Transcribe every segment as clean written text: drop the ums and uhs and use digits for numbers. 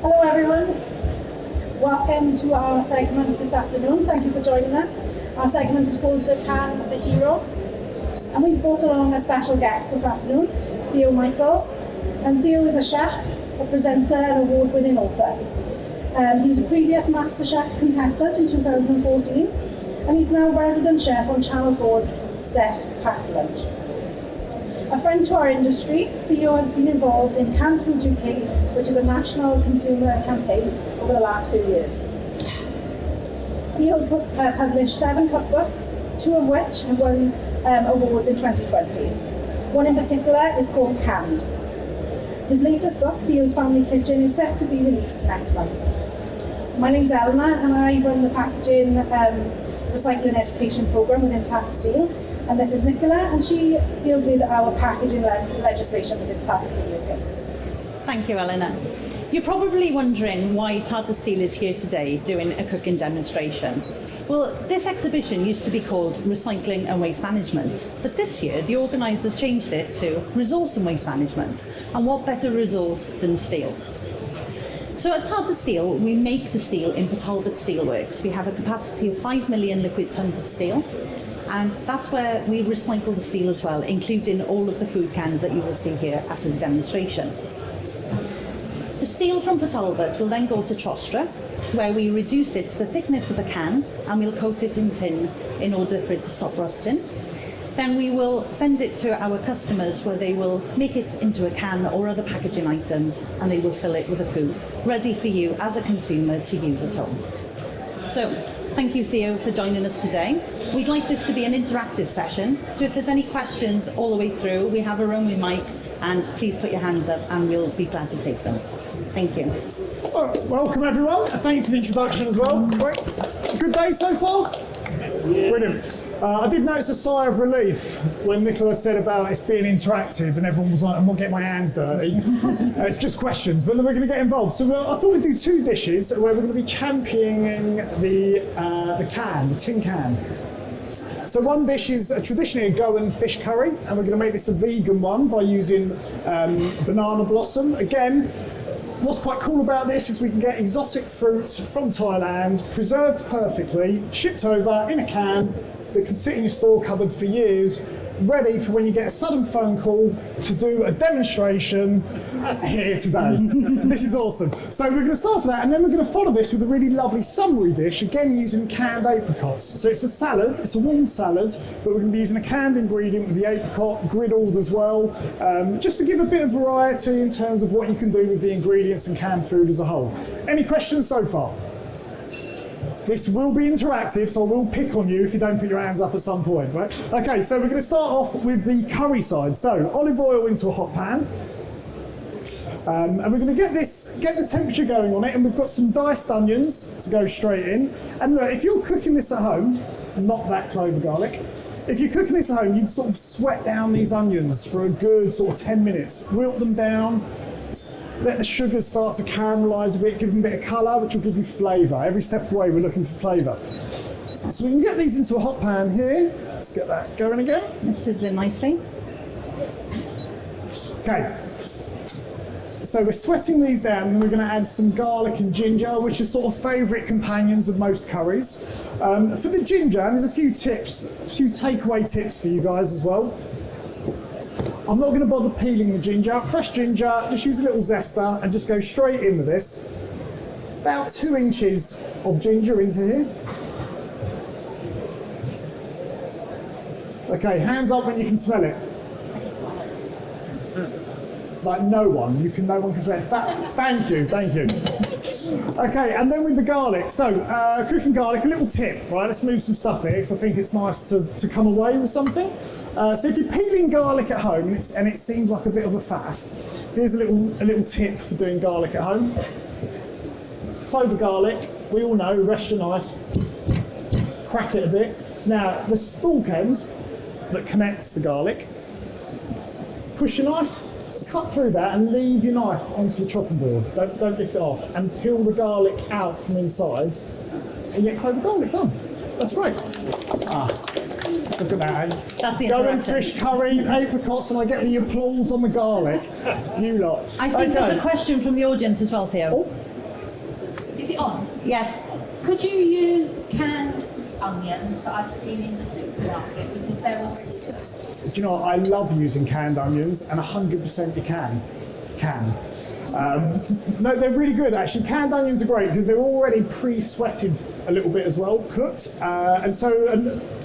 Hello everyone, welcome to our segment this afternoon. Thank you for joining us. Our segment is called The Can, The Hero, and we've brought along a special guest this afternoon, Theo Michaels. And Theo is a chef, a presenter and award-winning author. He was a previous MasterChef contestant in 2014, and he's now resident chef on Channel 4's Steph's Packed Lunch. A friend to our industry, Theo has been involved in Canned Food UK, which is a national consumer campaign over the last few years. Theo has published 7 cookbooks, 2 of which have won awards in 2020. One in particular is called Canned. His latest book, Theo's Family Kitchen, is set to be released next month. My name's Eleanor, and I run the packaging recycling education programme within Tata Steel. And this is Nicola, and she deals with our packaging legislation within Tata Steel UK. Thank you, Eleanor. You're probably wondering why Tata Steel is here today doing a cooking demonstration. Well, this exhibition used to be called Recycling and Waste Management, but this year the organisers changed it to Resource and Waste Management. And what better resource than steel? So at Tata Steel, we make the steel in Talbot Steelworks. We have a capacity of 5 million liquid tonnes of steel. And that's where we recycle the steel as well, including all of the food cans that you will see here after the demonstration. The steel from Talbot will then go to Trostra, where we reduce it to the thickness of a can, and we'll coat it in tin in order for it to stop rusting. Then we will send it to our customers, where they will make it into a can or other packaging items, and they will fill it with the foods, ready for you as a consumer to use at home. So, thank you, Theo, for joining us today. We'd like this to be an interactive session, so if there's any questions all the way through, we have a roaming mic, and please put your hands up and we'll be glad to take them. Thank you. Well, welcome everyone. Thank you for the introduction as well. It's great. Good day so far? Brilliant. I did notice a sigh of relief when Nicola said about it's being interactive and everyone was like, I'm not getting my hands dirty. It's just questions, but then we're going to get involved. So I thought we'd do 2 dishes where we're going to be championing the tin can. So one dish is traditionally a Goan fish curry, and we're going to make this a vegan one by using banana blossom. Again, what's quite cool about this is we can get exotic fruits from Thailand, preserved perfectly, shipped over in a can that can sit in your store cupboard for years, ready for when you get a sudden phone call to do a demonstration here today. So this is awesome. So we're going to start for that, and then we're going to follow this with a really lovely summary dish, again using canned apricots. So it's a salad, it's a warm salad, but we're going to be using a canned ingredient with the apricot, griddled as well, just to give a bit of variety in terms of what you can do with the ingredients and canned food as a whole. Any questions so far? This will be interactive, so I will pick on you if you don't put your hands up at some point, right? Okay, so we're going to start off with the curry side. So olive oil into a hot pan. And we're going to get the temperature going on it, and we've got some diced onions to go straight in. And look, if you're cooking this at home, not that clove of garlic, if you're cooking this at home, you'd sort of sweat down these onions for a good sort of 10 minutes. Wilt them down. Let the sugars start to caramelise a bit, give them a bit of colour, which will give you flavour. Every step of the way, we're looking for flavour. So we can get these into a hot pan here. Let's get that going again. It's sizzling nicely. Okay. So we're sweating these down, and we're going to add some garlic and ginger, which are sort of favourite companions of most curries. For the ginger, and there's a few takeaway tips for you guys as well. I'm not going to bother peeling the ginger. Fresh ginger, just use a little zester and just go straight in with this. About 2 inches of ginger into here. Okay, hands up when you can smell it. Like no one can smell it. Thank you. Okay, and then with the garlic. So, cooking garlic, a little tip, right? Let's move some stuff here, because I think it's nice to come away with something. So if you're peeling garlic at home and it seems like a bit of a faff, here's a little tip for doing garlic at home. Clove of garlic, we all know, rest your knife, crack it a bit. Now, the stalk ends that connects the garlic, push your knife, cut through that and leave your knife onto the chopping board. Don't lift it off, and peel the garlic out from inside, and you get clove of garlic done. That's great. Look at that. That's the Goan interaction. fish curry, apricots, and I get the applause on the garlic. You lot. I think there's a question from the audience as well, Theo. it on? Yes. Could you use canned onions that I've seen in the supermarket because they're already cooked? Do you know what? I love using canned onions, and 100% you can. No, they're really good actually. Canned onions are great because they're already pre-sweated a little bit as well, cooked. And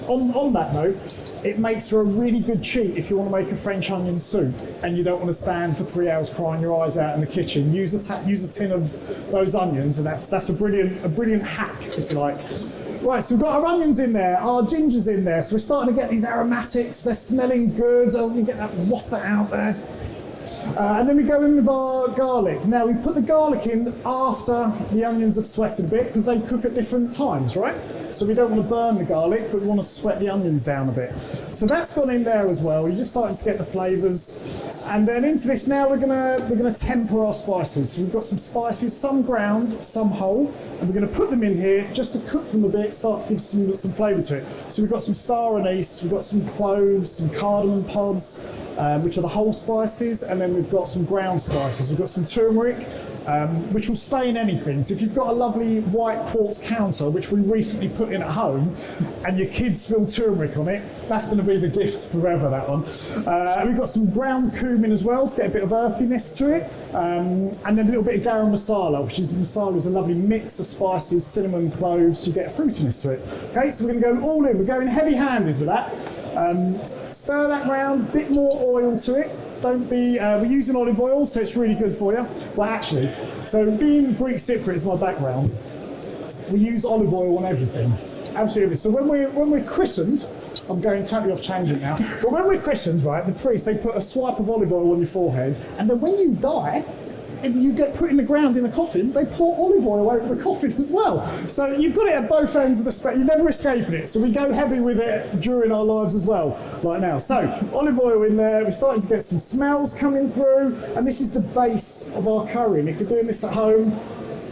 on that note, it makes for a really good cheat if you want to make a French onion soup and you don't want to stand for 3 hours crying your eyes out in the kitchen. Use a tin of those onions, and that's a brilliant hack, if you like. Right, so we've got our onions in there, our ginger's in there, so we're starting to get these aromatics, they're smelling good, so we can get that waft out there. And then we go in with our garlic. Now we put the garlic in after the onions have sweated a bit because they cook at different times, right? So we don't want to burn the garlic, but we want to sweat the onions down a bit. So that's gone in there as well. You're just starting to get the flavours. And then into this now we're gonna temper our spices. So we've got some spices, some ground, some whole, and we're gonna put them in here just to cook them a bit, start to give some flavour to it. So we've got some star anise, we've got some cloves, some cardamom pods, which are the whole spices, and then we've got some ground spices. We've got some turmeric, which will stain anything. So if you've got a lovely white quartz counter, which we recently put in at home, and your kids spill turmeric on it, that's going to be the gift forever, that one. We've got some ground cumin as well to get a bit of earthiness to it, and then a little bit of garam masala, which is a lovely mix of spices, cinnamon, cloves, to get a fruitiness to it. Okay, so we're going to go all in. We're going heavy-handed with that. Stir that round, a bit more oil to it. We're using olive oil, so it's really good for you. Well, actually, so being Greek Cypriot is my background, we use olive oil on everything. Absolutely. So when we're christened, I'm going totally off tangent now, but when we're christened, right, the priest, they put a swipe of olive oil on your forehead, and then when you die, and you get put in the ground in the coffin, they pour olive oil over the coffin as well. So you've got it at both ends of the spectrum, you're never escaping it. So we go heavy with it during our lives as well, like now. So olive oil in there, we're starting to get some smells coming through, and this is the base of our curry. And if you're doing this at home,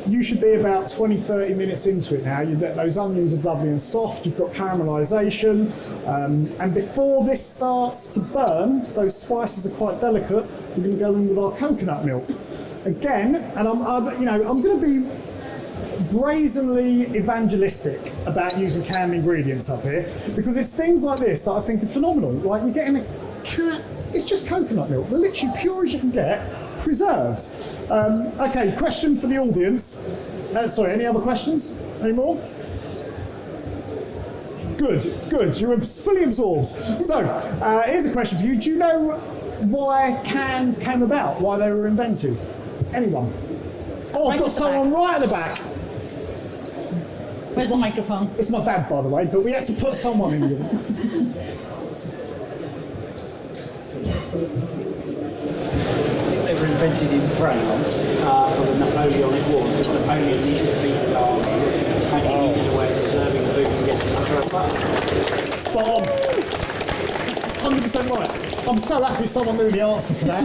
you should be about 20-30 minutes into it now. Those onions are lovely and soft, you've got caramelisation, and before this starts to burn, so those spices are quite delicate, we're going to go in with our coconut milk. Again, and I'm going to be brazenly evangelistic about using canned ingredients up here, because it's things like this that I think are phenomenal. Like you're getting it's just coconut milk, they're literally pure as you can get, preserved. Okay, question for the audience. Sorry, any other questions? Any more? Good, you're fully absorbed. So, here's a question for you. Do you know why cans came about, why they were invented? Anyone? Oh, I've got someone right at the back. Where's the microphone? It's my dad, by the way, but we had to put someone in here. They were invented in France for the Napoleonic Wars. Because Napoleon needed to beat his army, and he needed a way of preserving food to get to the front. Spot on. 100% right. I'm so happy someone knew the answers to that.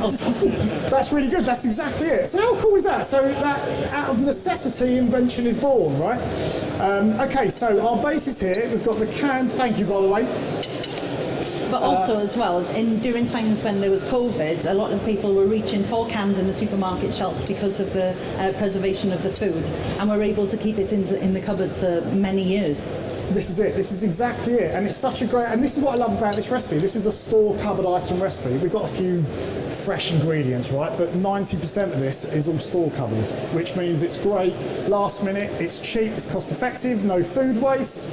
That's really good. That's exactly it. So how cool is that? So that out of necessity, invention is born, right? Okay, so our basis here, we've got the canned. Thank you, by the way. But also as well, during times when there was COVID, a lot of people were reaching for cans in the supermarket shelves because of the preservation of the food, and were able to keep it in the cupboards for many years. This is it. This is exactly it. And it's such a great, and this is what I love about this recipe. This is a store cupboard item recipe. We've got a few fresh ingredients, right? But 90% of this is all store cupboards, which means it's great, last minute, it's cheap, it's cost effective, no food waste.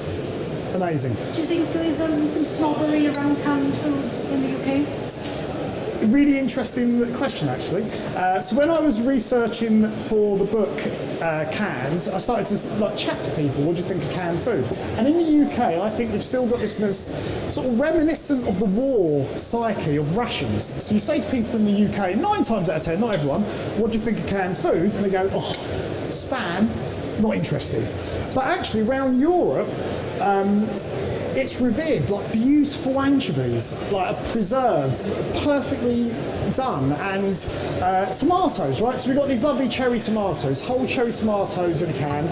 Amazing. Do you think there's some snobbery around canned food in the UK? Really interesting question, actually. So when I was researching for the book Cans, I started to chat to people. What do you think of canned food? And in the UK, I think we've still got this sort of reminiscent of the war psyche of rations. So you say to people in the UK, 9 times out of 10, not everyone, what do you think of canned food? And they go, oh, spam. Not interested. But actually around Europe, it's revered, like beautiful anchovies, like preserved, perfectly done, and tomatoes, right? So we've got these lovely cherry tomatoes, whole cherry tomatoes in a can.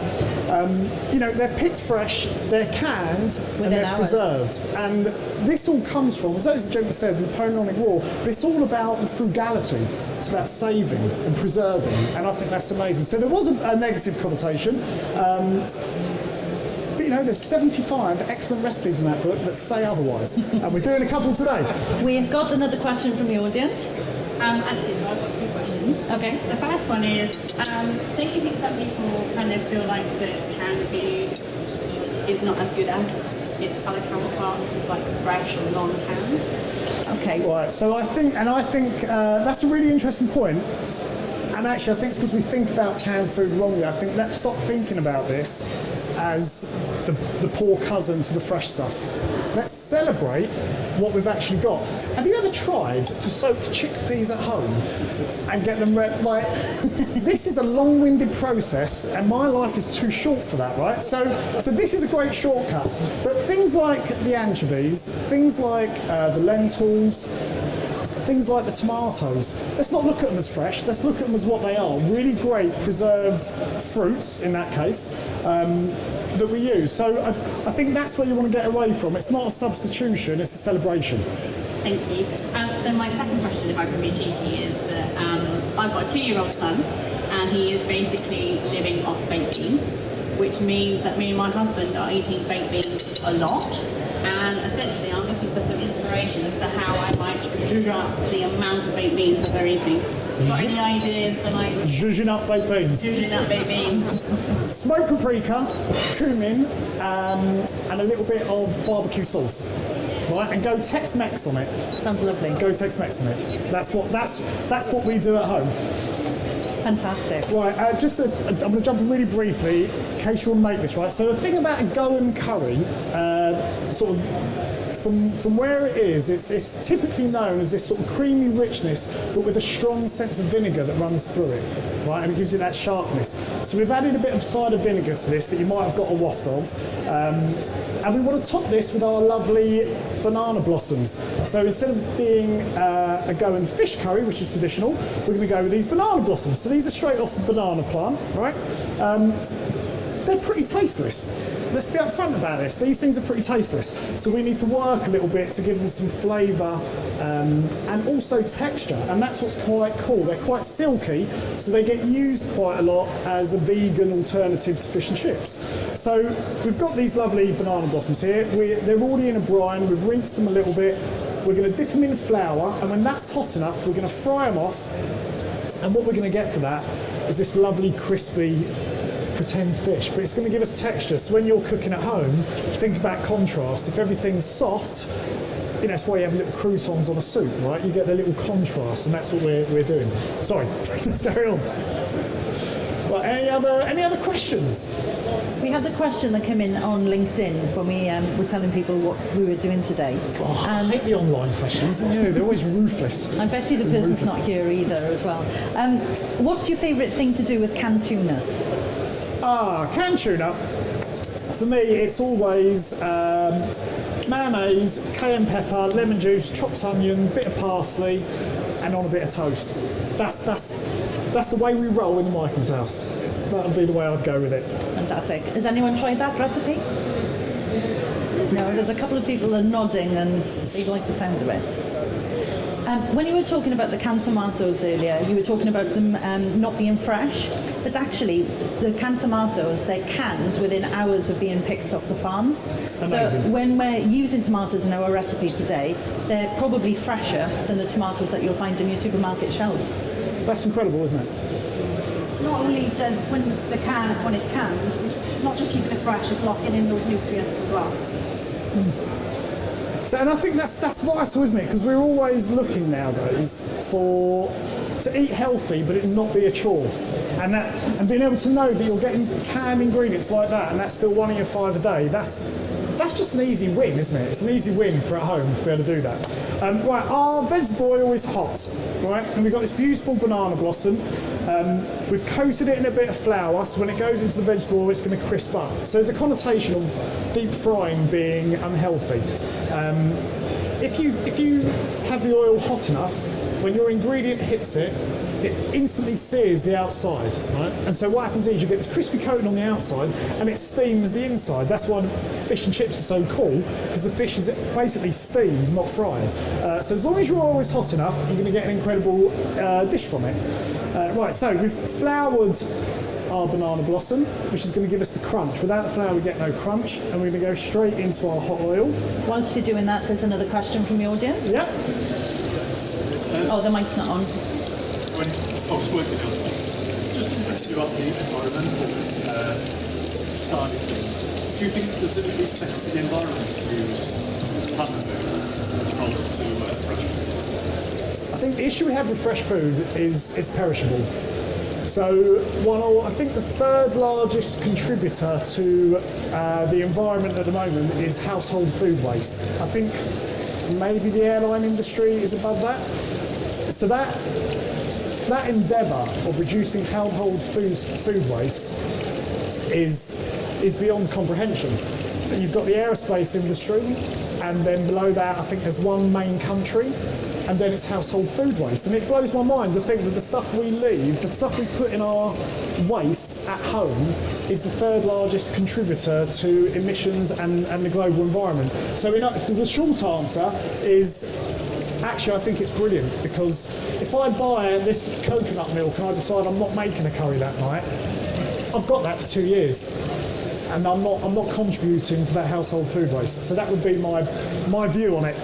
They're picked fresh, they're canned, and they're preserved. And this all comes from, as the gentleman said, the Napoleonic War, but it's all about the frugality. It's about saving and preserving, and I think that's amazing. So there was a negative connotation. But there's 75 excellent recipes in that book that say otherwise, and we're doing a couple today. We've got another question from the audience. Actually, so I've got two questions. Okay. The first one is, don't you think some people kind of feel like the canned food is not as good as its other counterparts, it's like fresh or non-canned? Okay. Right, so I think that's a really interesting point. And actually, I think it's because we think about canned food wrongly. I think let's stop thinking about this as the poor cousin to the fresh stuff. Let's celebrate what we've actually got. Have you ever tried to soak chickpeas at home and get them this is a long-winded process, and my life is too short for that, right? So this is a great shortcut. But things like the anchovies, things like the lentils, things like the tomatoes, let's not look at them as fresh, let's look at them as what they are. Really great preserved fruits, in that case, that we use. So I think that's what you want to get away from. It's not a substitution, it's a celebration. Thank you. So my second question, if I can be cheeky, is that I've got a 2-year-old son, and he is basically living off baked beans, which means that me and my husband are eating baked beans a lot. And essentially, I'm looking for some inspiration as to how I might zhuzh up the amount of baked beans that they're eating. Got any ideas for like Zhuzhing up baked beans. zhuzhing up baked beans? Smoked paprika, cumin, and a little bit of barbecue sauce. Right, and go Tex-Mex on it. Sounds lovely. Go Tex-Mex on it. That's what we do at home. Fantastic. Right, I'm going to jump in really briefly in case you want to make this right. So the thing about a Goan curry, sort of from where it is, it's typically known as this sort of creamy richness, but with a strong sense of vinegar that runs through it, right? And it gives you that sharpness. So we've added a bit of cider vinegar to this that you might have got a waft of. And we want to top this with our lovely banana blossoms. So instead of being a Goan fish curry, which is traditional, we're going to go with these banana blossoms. So these are straight off the banana plant, right? They're pretty tasteless. Let's be upfront about this. These things are pretty tasteless. So we need to work a little bit to give them some flavour and also texture. And that's what's quite cool. They're quite silky, so they get used quite a lot as a vegan alternative to fish and chips. So we've got these lovely banana blossoms here. They're already in a brine. We've rinsed them a little bit. We're going to dip them in flour, and when that's hot enough, we're going to fry them off. And what we're going to get for that is this lovely crispy pretend fish, but it's going to give us texture. So when you're cooking at home, think about contrast. If everything's soft, that's why you have little croutons on a soup, right? You get the little contrast, and that's what we're doing. Sorry, let's carry on. Right, any other questions? We had a question that came in on LinkedIn when we were telling people what we were doing today. Oh, I hate the online questions. They're always ruthless. I bet you the person's not here either as well. What's your favourite thing to do with canned tuna? Canned tuna. For me, it's always mayonnaise, cayenne pepper, lemon juice, chopped onion, bit of parsley, and on a bit of toast. That's the way we roll in the Michaels house. That would be the way I'd go with it. Fantastic. Has anyone tried that recipe? No, there's a couple of people that are nodding and they like the sound of it. When you were talking about the canned tomatoes earlier, you were talking about them not being fresh, but actually the canned tomatoes, they're canned within hours of being picked off the farms. Amazing. So when we're using tomatoes in our recipe today, they're probably fresher than the tomatoes that you'll find in your supermarket shelves. That's incredible, isn't it? Not only does when it's canned, it's not just keeping it fresh, it's locking in those nutrients as well. So, and I think that's vital, isn't it? Because we're always looking nowadays to eat healthy, but it not be a chore, and being able to know that you're getting canned ingredients like that, and that's still one of your 5 a day. That's that's just an easy win, isn't it? It's an easy win for at home to be able to do that. Right, our vegetable oil is hot, right? And we've got this beautiful banana blossom. We've coated it in a bit of flour, so when it goes into the vegetable oil, it's going to crisp up. So there's a connotation of deep frying being unhealthy. If you have the oil hot enough, when your ingredient hits it, it instantly sears the outside, right? And so what happens is you get this crispy coating on the outside and it steams the inside. That's why fish and chips are so cool, because the fish is basically steamed, not fried. So as long as your oil is hot enough, you're going to get an incredible dish from it. Right, so we've floured our banana blossom, which is going to give us the crunch. Without the flour, we get no crunch, and we're going to go straight into our hot oil. Whilst you're doing that, there's another question from the audience. Yep. Oh, the mic's not on. When I was working on it, just interested about the environmental side of things. Do you think there's a big effect to the environment to use plant food as opposed to fresh food? I think the issue we have with fresh food is perishable. So I think the third largest contributor to the environment at the moment is household food waste. I think maybe the airline industry is above that. So that endeavour of reducing household food waste is beyond comprehension. You've got the aerospace industry, and then below that I think there's one main country, and then it's household food waste. And it blows my mind to think that the stuff we leave, the stuff we put in our waste at home, is the third largest contributor to emissions and the global environment. So the short answer is, actually, I think it's brilliant, because if I buy this coconut milk and I decide I'm not making a curry that night, I've got that for 2 years, and I'm not contributing to that household food waste. So that would be my view on it.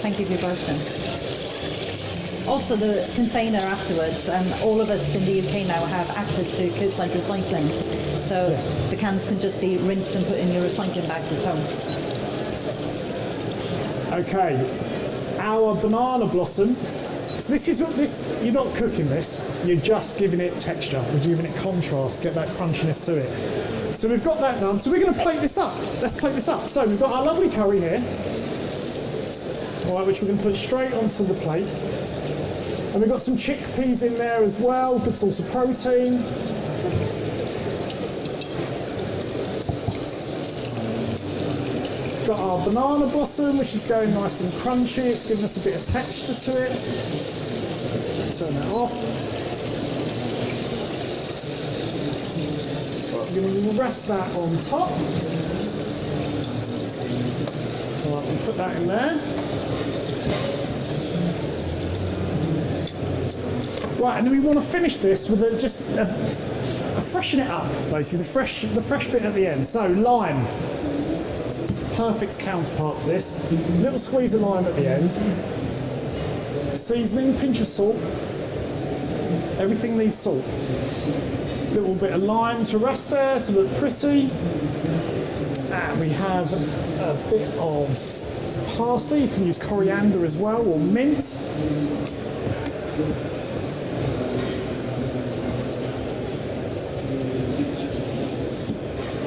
Thank you for your question. Also, the container afterwards, all of us in the UK now have access to curbside recycling. So Yes. the cans can just be rinsed and put in your recycling bags at home. Okay, our banana blossom. You're not cooking this, you're just giving it texture, you're giving it contrast, get that crunchiness to it. So we've got that done, so we're going to plate this up. Let's plate this up. So we've got our lovely curry here, all right, which we're going to put straight onto the plate. And we've got some chickpeas in there as well, good source of protein. Got our banana blossom, which is going nice and crunchy. It's giving us a bit of texture to it. Turn that off. Right, we're going to rest that on top. All right, we'll put that in there. Right, and then we want to finish this with freshen it up, basically, the fresh bit at the end. So lime. Perfect counterpart for this. Little squeeze of lime at the end. Seasoning, pinch of salt. Everything needs salt. Little bit of lime to rest there to look pretty. And we have a bit of parsley. You can use coriander as well, or mint.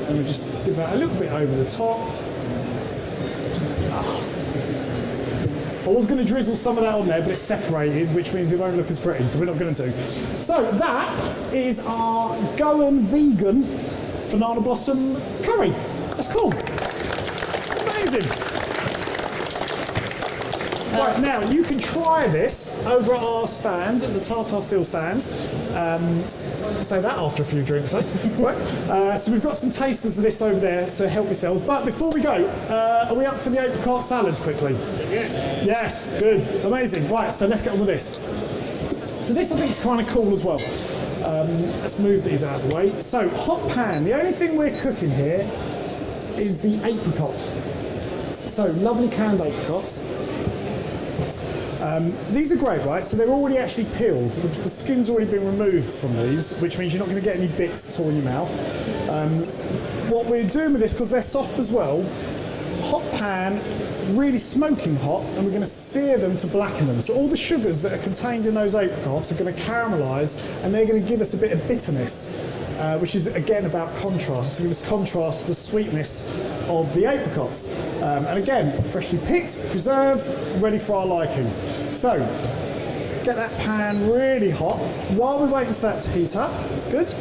And we just give that a little bit over the top. I was going to drizzle some of that on there, but it's separated, which means it won't look as pretty, so we're not going to. So that is our Goan vegan banana blossom curry. That's cool. Amazing. Right, now you can try this over at our stand, at the Tata Steel stand. Say that after a few drinks, eh? Right. So we've got some tasters of this over there, so help yourselves. But before we go, are we up for the apricot salads quickly? Yes. Yes, good, amazing. Right, so let's get on with this. So this I think is kind of cool as well. Let's move these out of the way. So hot pan. The only thing we're cooking here is the apricots. So lovely canned apricots. These are great, right? So they're already actually peeled. The skin's already been removed from these, which means you're not going to get any bits at all in your mouth. What we're doing with this, because they're soft as well, hot pan, really smoking hot, and we're going to sear them to blacken them. So all the sugars that are contained in those apricots are going to caramelise, and they're going to give us a bit of bitterness which is again about contrast. So give us contrast to the sweetness of the apricots. And again, freshly picked, preserved, ready for our liking. So, get that pan really hot. While we're waiting for that to heat up, good,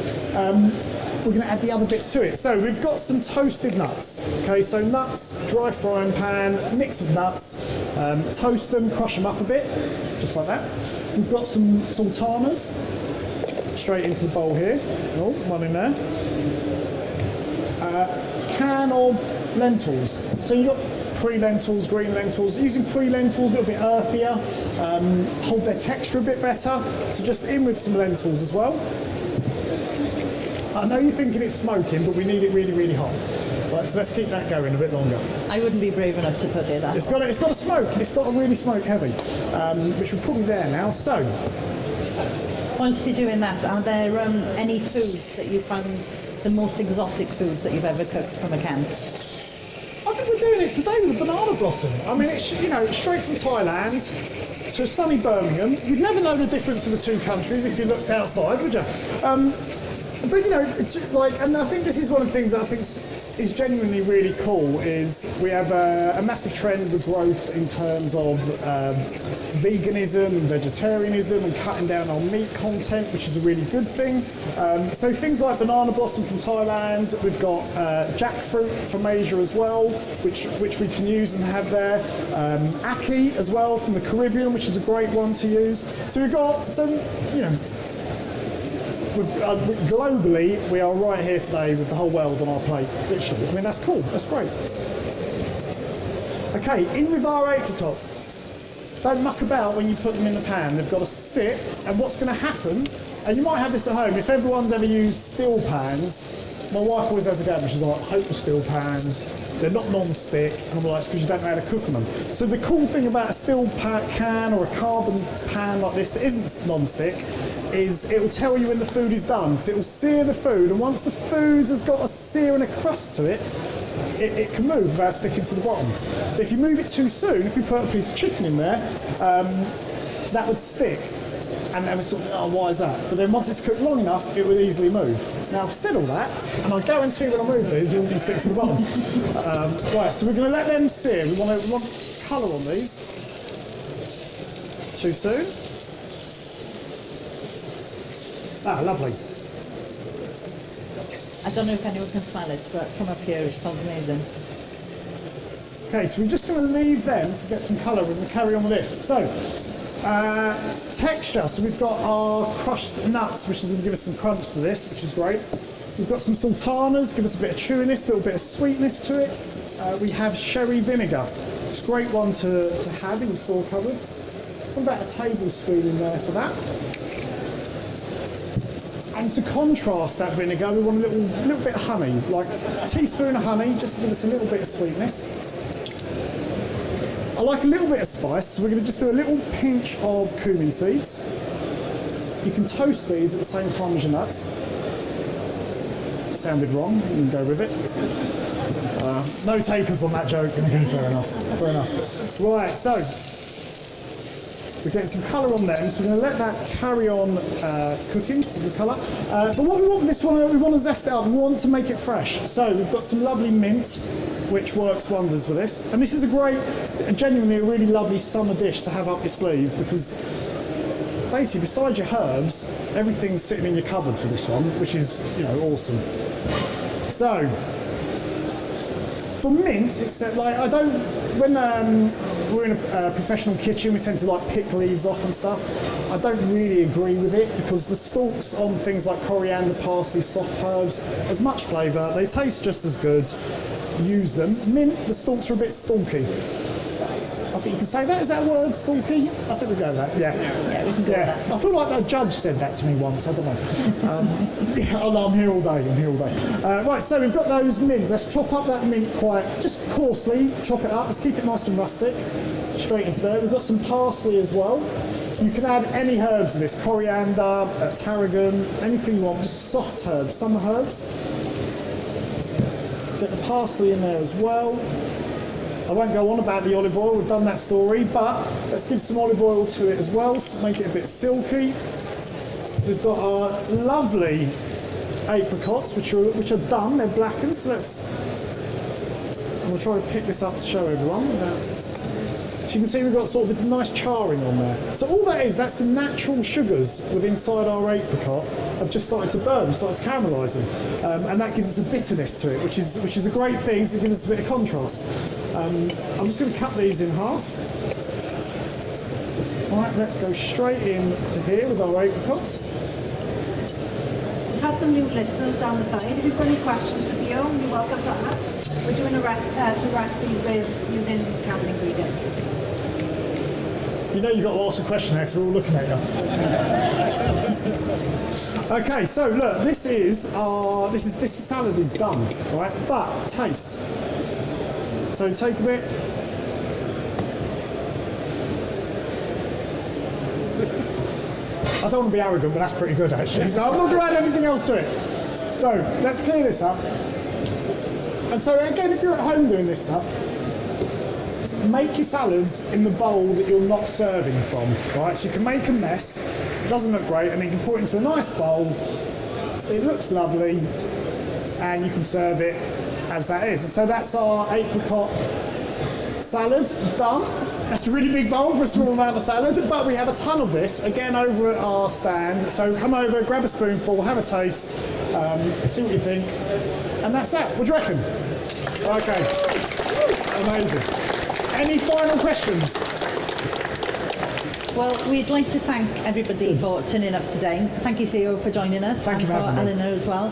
we're going to add the other bits to it. So we've got some toasted nuts. Okay, so nuts, dry frying pan, mix of nuts, toast them, crush them up a bit, just like that. We've got some sultanas, straight into the bowl here. Oh, one in there. Can of lentils. So you've got pre-lentils, green lentils. Using pre-lentils, a little bit earthier, hold their texture a bit better. So just in with some lentils as well. I know you're thinking it's smoking, but we need it really, really hot. Right, so let's keep that going a bit longer. I wouldn't be brave enough to put it that. It's got to smoke. It's got to really smoke heavy, which we're probably there now. So, Whilst you're doing that, are there any foods that you found the most exotic foods that you've ever cooked from a can? I think we're doing it today with a banana blossom. I mean, it's straight from Thailand to sunny Birmingham. You'd never know the difference in the two countries if you looked outside, would you? But and I think this is one of the things that I think is genuinely really cool is we have a massive trend of growth in terms of veganism and vegetarianism and cutting down on meat content, which is a really good thing. So things like banana blossom from Thailand, we've got jackfruit from Asia as well, which we can use and have there. Ackee as well from the Caribbean, which is a great one to use. So we've got some, globally, we are right here today with the whole world on our plate, literally. I mean, that's cool, that's great. Okay, in with our apricots. Don't muck about when you put them in the pan. They've got to sit, and what's going to happen, and you might have this at home, if everyone's ever used steel pans, my wife always has a go, she's like, I hope the steel pans, they're not non-stick, and I'm like, it's because you don't know how to cook on them. So the cool thing about a steel can or a carbon pan like this that isn't non-stick is it will tell you when the food is done, because it will sear the food, and once the food has got a sear and a crust to it, it can move without sticking to the bottom. But if you move it too soon, if you put a piece of chicken in there, that would stick. And then we sort of think, oh, why is that? But then once it's cooked long enough, it would easily move. Now, I've said all that, and I guarantee when I move these, it will stick to the bottom. Right, so we're going to let them sear. We want colour on these. Too soon. Ah, lovely. I don't know if anyone can smell it, but from up here it smells amazing. Okay, so we're just going to leave them to get some colour and we'll carry on with this. So, texture. So we've got our crushed nuts, which is going to give us some crunch to this, which is great. We've got some sultanas, give us a bit of chewiness, a little bit of sweetness to it. We have sherry vinegar. It's a great one to have in store cupboard. What about a tablespoon in there for that? And to contrast that vinegar, we want a little bit of honey, like a teaspoon of honey, just to give us a little bit of sweetness. I like a little bit of spice, so we're going to just do a little pinch of cumin seeds. You can toast these at the same time as your nuts. Sounded wrong, you can go with it. No takers on that joke, okay, fair enough. Right, so we're getting some colour on them, so we're going to let that carry on cooking for the colour. But what we want with this one, we want to zest it up, we want to make it fresh. So we've got some lovely mint, which works wonders with this. And this is genuinely a really lovely summer dish to have up your sleeve, because basically besides your herbs, everything's sitting in your cupboard for this one, which is, awesome. So, for mint, it's when we're in a professional kitchen, we tend to pick leaves off and stuff. I don't really agree with it, because the stalks on things like coriander, parsley, soft herbs, as much flavour, they taste just as good. Use them. Mint, the stalks are a bit stalky. I think you can say that. Is that a word, stalky? I think we go with that. Yeah, we can go with that. I feel like a judge said that to me once. I don't know. I'm here all day. Right, so we've got those mints. Let's chop up that mint just coarsely. Chop it up. Let's keep it nice and rustic. Straight into there. We've got some parsley as well. You can add any herbs to this. Coriander, tarragon, anything you want. Just soft herbs, summer herbs. Get the parsley in there as well. I won't go on about the olive oil, we've done that story, but let's give some olive oil to it as well, so make it a bit silky. We've got our lovely apricots, which are done. They're blackened. So we'll try to pick this up to show everyone. So you can see we've got sort of a nice charring on there. So all that's the natural sugars within inside our apricot have just started to burn, started to caramelise them, and that gives us a bitterness to it, which is a great thing. So it gives us a bit of contrast. I'm just going to cut these in half. All right, let's go straight in to here with our apricots. We've had some new listeners down the side. If you've got any questions for Theo, you're welcome to ask. We're doing some recipes with using canned ingredients. You know you've got to ask a question next, we're all looking at you. Okay, so look, this salad is done, right? But taste. So take a bit. I don't want to be arrogant, but that's pretty good actually. So I'm not going to add anything else to it. So let's clear this up. And so again, if you're at home doing this stuff, make your salads in the bowl that you're not serving from, right? So you can make a mess, it doesn't look great, and then you can pour it into a nice bowl, it looks lovely, and you can serve it as that is. And so that's our apricot salad done. That's a really big bowl for a small amount of salad, but we have a ton of this, again, over at our stand. So come over, grab a spoonful, have a taste, see what you think, and that's that. What do you reckon? Okay, amazing. Any final questions? Well, we'd like to thank everybody for turning up today. Thank you, Theo, for joining us. Thank you for having me. Eleanor as well.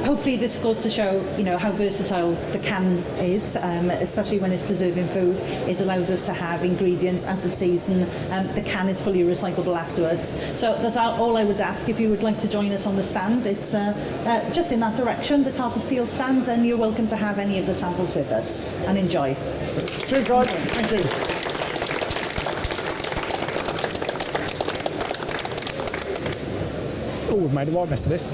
Hopefully this goes to show, how versatile the can is, especially when it's preserving food. It allows us to have ingredients out of season. The can is fully recyclable afterwards. So that's all I would ask. If you would like to join us on the stand, it's just in that direction, the Tata Steel stand, and you're welcome to have any of the samples with us and enjoy. Cheers, guys. Thank you. Oh, we've made a right mess of this.